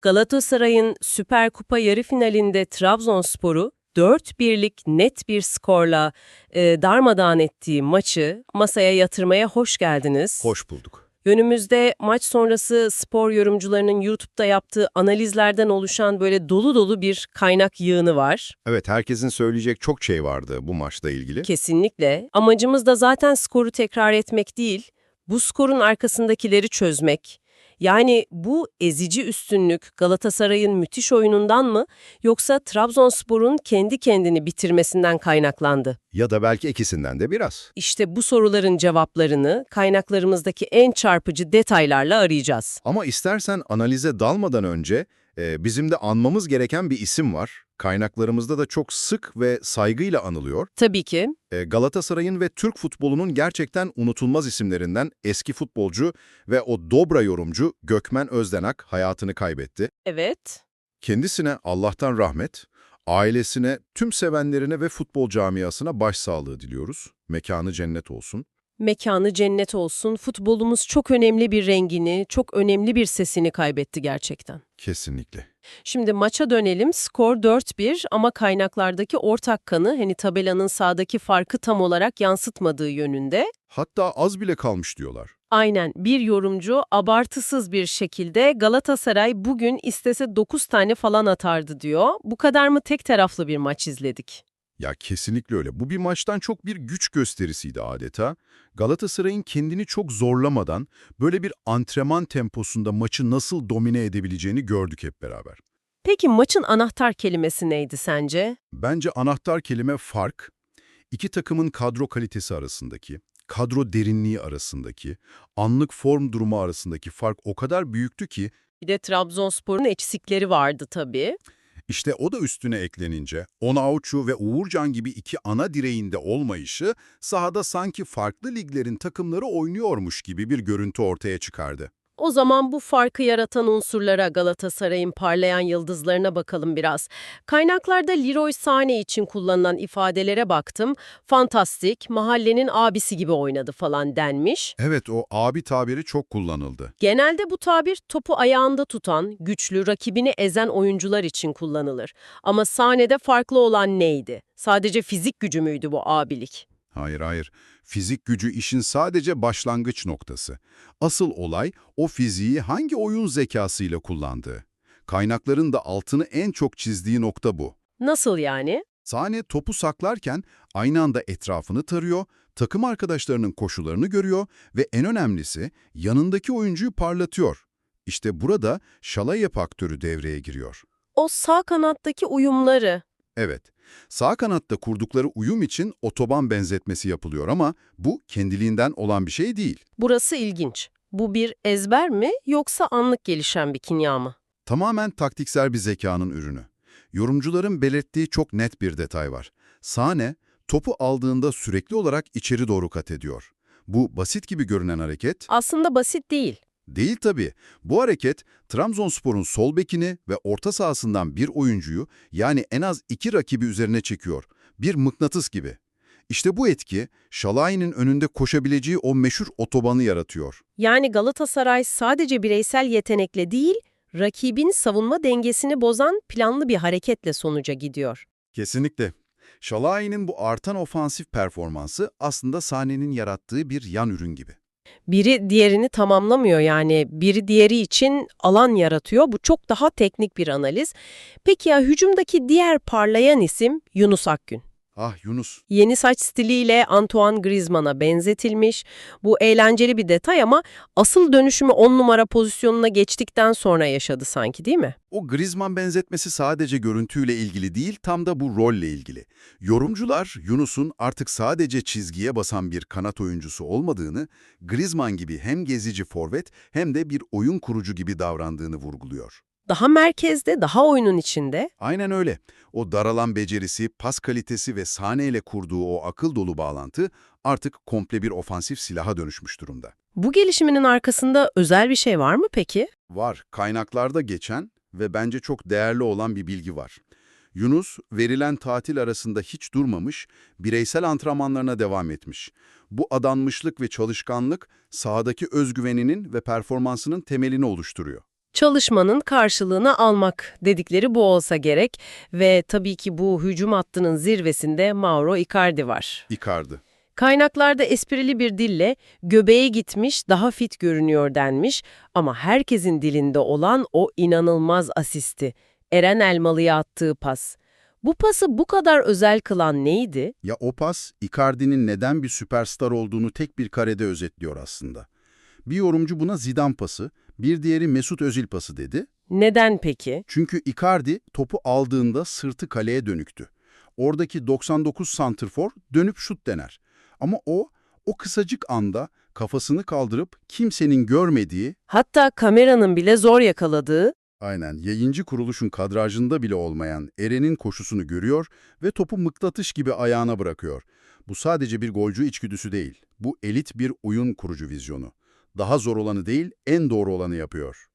Galatasaray'ın Süper Kupa yarı finalinde Trabzonspor'u 4-1'lik net bir skorla darmadağın ettiği maçı masaya yatırmaya hoş geldiniz. Hoş bulduk. Önümüzde maç sonrası spor yorumcularının YouTube'da yaptığı analizlerden oluşan böyle dolu dolu bir kaynak yığını var. Evet, herkesin söyleyecek çok şey vardı bu maçla ilgili. Kesinlikle. Amacımız da zaten skoru tekrar etmek değil, bu skorun arkasındakileri çözmek. Yani bu ezici üstünlük Galatasaray'ın müthiş oyunundan mı yoksa Trabzonspor'un kendi kendini bitirmesinden kaynaklandı? Ya da belki ikisinden de biraz. İşte bu soruların cevaplarını kaynaklarımızdaki en çarpıcı detaylarla arayacağız. Ama istersen analize dalmadan önce bizim de anmamız gereken bir isim var. Kaynaklarımızda da çok sık ve saygıyla anılıyor. Tabii ki. Galatasaray'ın ve Türk futbolunun gerçekten unutulmaz isimlerinden eski futbolcu ve o dobra yorumcu Gökmen Özdenak hayatını kaybetti. Evet. Kendisine Allah'tan rahmet, ailesine, tüm sevenlerine ve futbol camiasına başsağlığı diliyoruz. Mekanı cennet olsun. Mekanı cennet olsun. Futbolumuz çok önemli bir rengini, çok önemli bir sesini kaybetti gerçekten. Kesinlikle. Şimdi maça dönelim. Skor 4-1 ama kaynaklardaki ortak kanı tabelanın sağdaki farkı tam olarak yansıtmadığı yönünde. Hatta az bile kalmış diyorlar. Aynen bir yorumcu abartısız bir şekilde Galatasaray bugün istese 9 tane falan atardı diyor. Bu kadar mı tek taraflı bir maç izledik? Ya kesinlikle öyle. Bu bir maçtan çok bir güç gösterisiydi adeta. Galatasaray'ın kendini çok zorlamadan böyle bir antrenman temposunda maçı nasıl domine edebileceğini gördük hep beraber. Peki maçın anahtar kelimesi neydi sence? Bence anahtar kelime fark, iki takımın kadro kalitesi arasındaki, kadro derinliği arasındaki, anlık form durumu arasındaki fark o kadar büyüktü ki, Bir de Trabzonspor'un eksikleri vardı tabii. İşte o da üstüne eklenince Onaçu ve Uğurcan gibi iki ana direğinde olmayışı sahada sanki farklı liglerin takımları oynuyormuş gibi bir görüntü ortaya çıkardı. O zaman bu farkı yaratan unsurlara, Galatasaray'ın parlayan yıldızlarına bakalım biraz. Kaynaklarda Leroy Sané için kullanılan ifadelere baktım. Fantastik, mahallenin abisi gibi oynadı falan denmiş. Evet, o abi tabiri çok kullanıldı. Genelde bu tabir topu ayağında tutan, güçlü, rakibini ezen oyuncular için kullanılır. Ama sahnede farklı olan neydi? Sadece fizik gücü müydü bu abilik? Hayır hayır, fizik gücü işin sadece başlangıç noktası. Asıl olay o fiziği hangi oyun zekasıyla kullandığı. Kaynakların da altını en çok çizdiği nokta bu. Nasıl yani? Sane topu saklarken aynı anda etrafını tarıyor, takım arkadaşlarının koşularını görüyor ve en önemlisi yanındaki oyuncuyu parlatıyor. İşte burada Şalay faktörü devreye giriyor. O sağ kanattaki uyumları. Evet, sağ kanatta kurdukları uyum için otoban benzetmesi yapılıyor ama bu kendiliğinden olan bir şey değil. Burası ilginç. Bu bir ezber mi yoksa anlık gelişen bir kimya mı? Tamamen taktiksel bir zekanın ürünü. Yorumcuların belirttiği çok net bir detay var. Sane, topu aldığında sürekli olarak içeri doğru kat ediyor. Bu basit gibi görünen hareket, Aslında basit değil. değil tabii. Bu hareket, Trabzonspor'un sol bekini ve orta sahasından bir oyuncuyu, yani en az iki rakibi üzerine çekiyor. Bir mıknatıs gibi. İşte bu etki, Şalay'ın önünde koşabileceği o meşhur otobanı yaratıyor. Yani Galatasaray sadece bireysel yetenekle değil, rakibin savunma dengesini bozan planlı bir hareketle sonuca gidiyor. Kesinlikle. Şalay'ın bu artan ofansif performansı aslında sahnenin yarattığı bir yan ürün gibi. Biri diğerini tamamlamıyor yani biri diğeri için alan yaratıyor. Bu çok daha teknik bir analiz. Peki ya hücumdaki diğer parlayan isim Yunus Akgün. Ah Yunus. Yeni saç stiliyle Antoine Griezmann'a benzetilmiş. Bu eğlenceli bir detay ama asıl dönüşümü 10 numara pozisyonuna geçtikten sonra yaşadı sanki değil mi? O Griezmann benzetmesi sadece görüntüyle ilgili değil, tam da bu rolle ilgili. Yorumcular, Yunus'un artık sadece çizgiye basan bir kanat oyuncusu olmadığını, Griezmann gibi hem gezici forvet hem de bir oyun kurucu gibi davrandığını vurguluyor. Daha merkezde, daha oyunun içinde. Aynen öyle. O daralan becerisi, pas kalitesi ve sahneyle kurduğu o akıl dolu bağlantı artık komple bir ofansif silaha dönüşmüş durumda. Bu gelişiminin arkasında özel bir şey var mı peki? Var, kaynaklarda geçen ve bence çok değerli olan bir bilgi var. Yunus, verilen tatil arasında hiç durmamış, bireysel antrenmanlarına devam etmiş. Bu adanmışlık ve çalışkanlık, sahadaki özgüveninin ve performansının temelini oluşturuyor. Çalışmanın karşılığını almak dedikleri bu olsa gerek ve tabii ki bu hücum hattının zirvesinde Mauro Icardi var. Icardi. Kaynaklarda esprili bir dille göbeğe gitmiş, daha fit görünüyor denmiş ama herkesin dilinde olan o inanılmaz asisti, Eren Elmalı'ya attığı pas. Bu pası bu kadar özel kılan neydi? Ya o pas, Icardi'nin neden bir süperstar olduğunu tek bir karede özetliyor aslında. Bir yorumcu buna Zidane pası, bir diğeri Mesut Özil pası dedi. Neden peki? Çünkü Icardi topu aldığında sırtı kaleye dönüktü. Oradaki 99 santrfor dönüp şut dener. Ama o kısacık anda kafasını kaldırıp kimsenin görmediği, Hatta kameranın bile zor yakaladığı, aynen yayıncı kuruluşun kadrajında bile olmayan Eren'in koşusunu görüyor ve topu mıknatıs gibi ayağına bırakıyor. Bu sadece bir golcü içgüdüsü değil, bu elit bir oyun kurucu vizyonu. Daha zor olanı değil, en doğru olanı yapıyor.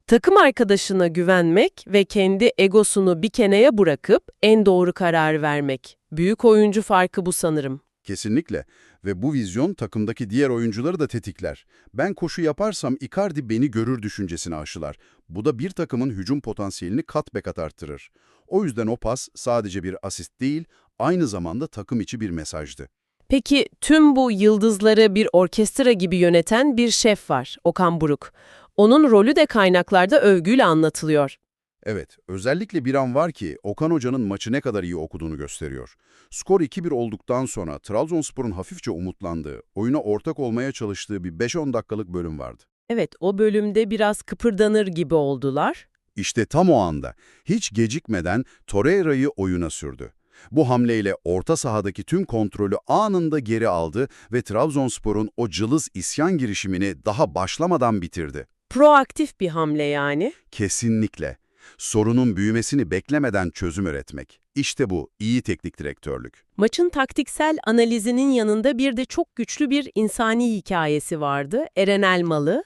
takım arkadaşına güvenmek ve kendi egosunu bir kenara bırakıp en doğru kararı vermek. Büyük oyuncu farkı bu sanırım. Kesinlikle. Ve bu vizyon takımdaki diğer oyuncuları da tetikler. Ben koşu yaparsam Icardi beni görür düşüncesini aşılar. Bu da bir takımın hücum potansiyelini kat be kat arttırır. O yüzden o pas sadece bir asist değil, aynı zamanda takım içi bir mesajdı. Peki tüm bu yıldızları bir orkestra gibi yöneten bir şef var, Okan Buruk. Onun rolü de kaynaklarda övgüyle anlatılıyor. Evet, özellikle bir an var ki Okan Hoca'nın maçı ne kadar iyi okuduğunu gösteriyor. Skor 2-1 olduktan sonra Trabzonspor'un hafifçe umutlandığı, oyuna ortak olmaya çalıştığı bir 5-10 dakikalık bölüm vardı. Evet, o bölümde biraz kıpırdanır gibi oldular. İşte tam o anda, hiç gecikmeden Torreira'yı oyuna sürdü. Bu hamleyle orta sahadaki tüm kontrolü anında geri aldı ve Trabzonspor'un o cılız isyan girişimini daha başlamadan bitirdi. Proaktif bir hamle yani. Kesinlikle. Sorunun büyümesini beklemeden çözüm üretmek. İşte bu, iyi teknik direktörlük. Maçın taktiksel analizinin yanında bir de çok güçlü bir insani hikayesi vardı. Eren Elmalı.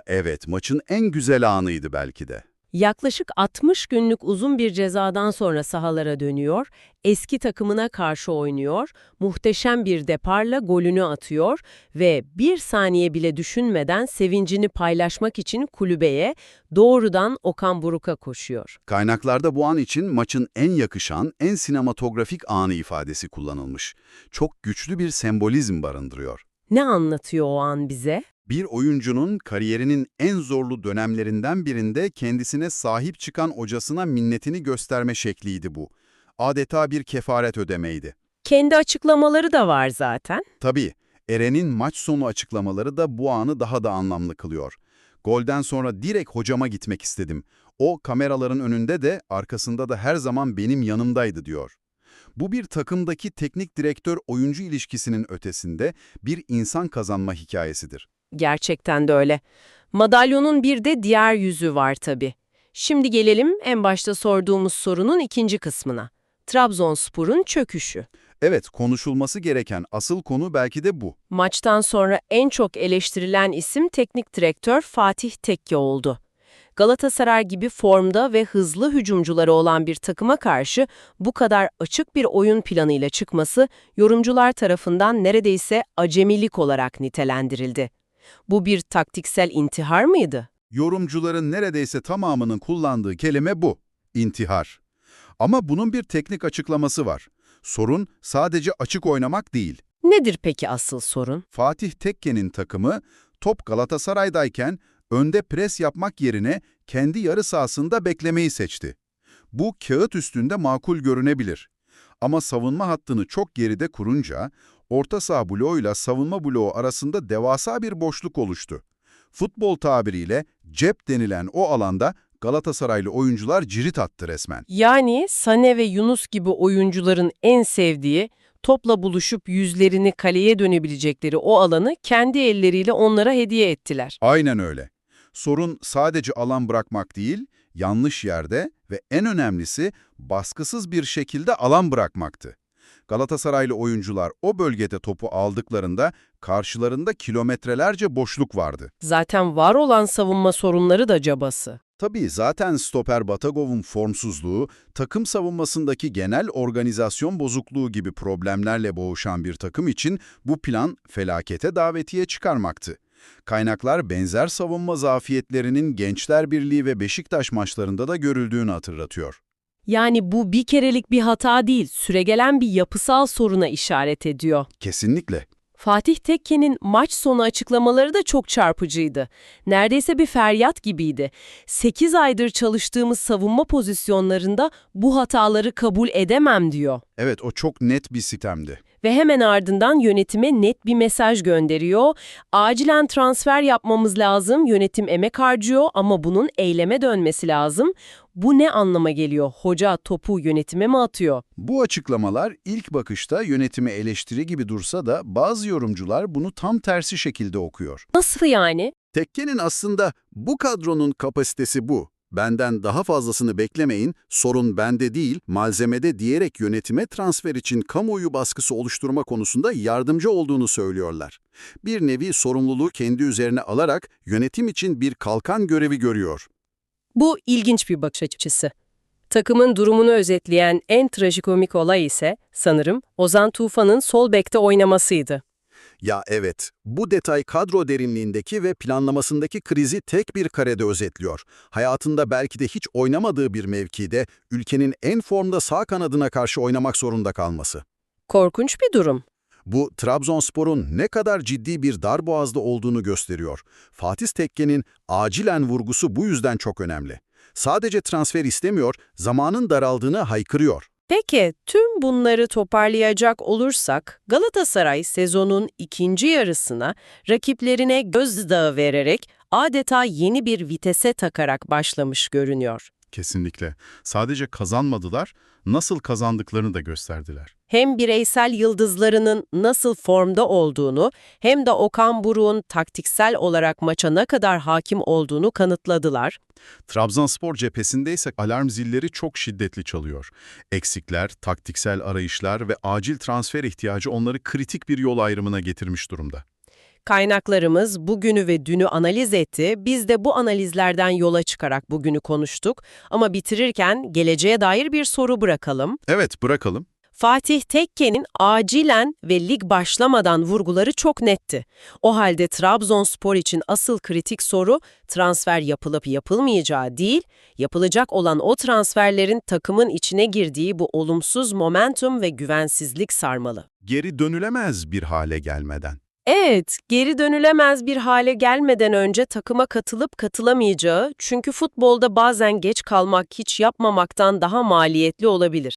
Evet, maçın en güzel anıydı belki de. Yaklaşık 60 günlük uzun bir cezadan sonra sahalara dönüyor, eski takımına karşı oynuyor, muhteşem bir deparla golünü atıyor ve bir saniye bile düşünmeden sevincini paylaşmak için kulübeye doğrudan Okan Buruk'a koşuyor. Kaynaklarda bu an için maçın en yakışan, en sinematografik anı ifadesi kullanılmış. Çok güçlü bir sembolizm barındırıyor. Ne anlatıyor o an bize? Bir oyuncunun kariyerinin en zorlu dönemlerinden birinde kendisine sahip çıkan hocasına minnetini gösterme şekliydi bu. Adeta bir kefaret ödemeydi. Kendi açıklamaları da var zaten. Tabii, Eren'in maç sonu açıklamaları da bu anı daha da anlamlı kılıyor. Golden sonra direkt hocama gitmek istedim. O kameraların önünde de arkasında da her zaman benim yanımdaydı diyor. Bu bir takımdaki teknik direktör-oyuncu ilişkisinin ötesinde bir insan kazanma hikayesidir. Gerçekten de öyle. Madalyonun bir de diğer yüzü var tabii. Şimdi gelelim en başta sorduğumuz sorunun ikinci kısmına. Trabzonspor'un çöküşü. Evet, konuşulması gereken asıl konu belki de bu. Maçtan sonra en çok eleştirilen isim teknik direktör Fatih Tekke oldu. Galatasaray gibi formda ve hızlı hücumcuları olan bir takıma karşı bu kadar açık bir oyun planıyla çıkması yorumcular tarafından neredeyse acemilik olarak nitelendirildi. Bu bir taktiksel intihar mıydı? Yorumcuların neredeyse tamamının kullandığı kelime bu, intihar. Ama bunun bir teknik açıklaması var. Sorun sadece açık oynamak değil. Nedir peki asıl sorun? Fatih Tekke'nin takımı top Galatasaray'dayken önde pres yapmak yerine kendi yarı sahasında beklemeyi seçti. Bu kağıt üstünde makul görünebilir. Ama savunma hattını çok geride kurunca orta saha bloğuyla savunma bloğu arasında devasa bir boşluk oluştu. Futbol tabiriyle cep denilen o alanda Galatasaraylı oyuncular cirit attı resmen. Yani Sané ve Yunus gibi oyuncuların en sevdiği, topla buluşup yüzlerini kaleye dönebilecekleri o alanı kendi elleriyle onlara hediye ettiler. Aynen öyle. Sorun sadece alan bırakmak değil, yanlış yerde ve en önemlisi baskısız bir şekilde alan bırakmaktı. Galatasaraylı oyuncular o bölgede topu aldıklarında karşılarında kilometrelerce boşluk vardı. Zaten var olan savunma sorunları da cabası. Tabii zaten stoper Batagov'un formsuzluğu, takım savunmasındaki genel organizasyon bozukluğu gibi problemlerle boğuşan bir takım için bu plan felakete davetiye çıkarmaktı. Kaynaklar benzer savunma zafiyetlerinin Gençler Birliği ve Beşiktaş maçlarında da görüldüğünü hatırlatıyor. Yani bu bir kerelik bir hata değil, süregelen bir yapısal soruna işaret ediyor. Kesinlikle. Fatih Tekke'nin maç sonu açıklamaları da çok çarpıcıydı. Neredeyse bir feryat gibiydi. 8 aydır çalıştığımız savunma pozisyonlarında bu hataları kabul edemem diyor. Evet, o çok net bir sistemdi. Ve hemen ardından yönetime net bir mesaj gönderiyor. Acilen transfer yapmamız lazım, yönetim emek harcıyor ama bunun eyleme dönmesi lazım. Bu ne anlama geliyor? Hoca topu yönetime mi atıyor? Bu açıklamalar ilk bakışta yönetime eleştiri gibi dursa da bazı yorumcular bunu tam tersi şekilde okuyor. Nasıl yani? Tekke'nin aslında bu kadronun kapasitesi bu. Benden daha fazlasını beklemeyin, sorun bende değil, malzemede diyerek yönetime transfer için kamuoyu baskısı oluşturma konusunda yardımcı olduğunu söylüyorlar. Bir nevi sorumluluğu kendi üzerine alarak yönetim için bir kalkan görevi görüyor. Bu ilginç bir bakış açısı. Takımın durumunu özetleyen en trajikomik olay ise sanırım Ozan Tufan'ın sol bekte oynamasıydı. Ya evet, bu detay kadro derinliğindeki ve planlamasındaki krizi tek bir karede özetliyor. Hayatında belki de hiç oynamadığı bir mevkide ülkenin en formda sağ kanadına karşı oynamak zorunda kalması. Korkunç bir durum. Bu Trabzonspor'un ne kadar ciddi bir darboğazda olduğunu gösteriyor. Fatih Tekke'nin acilen vurgusu bu yüzden çok önemli. Sadece transfer istemiyor, zamanın daraldığını haykırıyor. Peki, tüm bunları toparlayacak olursak, Galatasaray sezonun ikinci yarısına rakiplerine gözdağı vererek adeta yeni bir vitese takarak başlamış görünüyor. Kesinlikle. Sadece kazanmadılar, nasıl kazandıklarını da gösterdiler. Hem bireysel yıldızlarının nasıl formda olduğunu hem de Okan Buruk'un taktiksel olarak maça ne kadar hakim olduğunu kanıtladılar. Trabzonspor cephesinde ise alarm zilleri çok şiddetli çalıyor. Eksikler, taktiksel arayışlar ve acil transfer ihtiyacı onları kritik bir yol ayrımına getirmiş durumda. Kaynaklarımız bugünü ve dünü analiz etti. Biz de bu analizlerden yola çıkarak bugünü konuştuk. Ama bitirirken geleceğe dair bir soru bırakalım. Evet, bırakalım. Fatih Tekke'nin acilen ve lig başlamadan vurguları çok netti. O halde Trabzonspor için asıl kritik soru transfer yapılıp yapılmayacağı değil, yapılacak olan o transferlerin takımın içine girdiği bu olumsuz momentum ve güvensizlik sarmalı. Geri dönülemez bir hale gelmeden. Evet, geri dönülemez bir hale gelmeden önce takıma katılıp katılamayacağı, çünkü futbolda bazen geç kalmak hiç yapmamaktan daha maliyetli olabilir.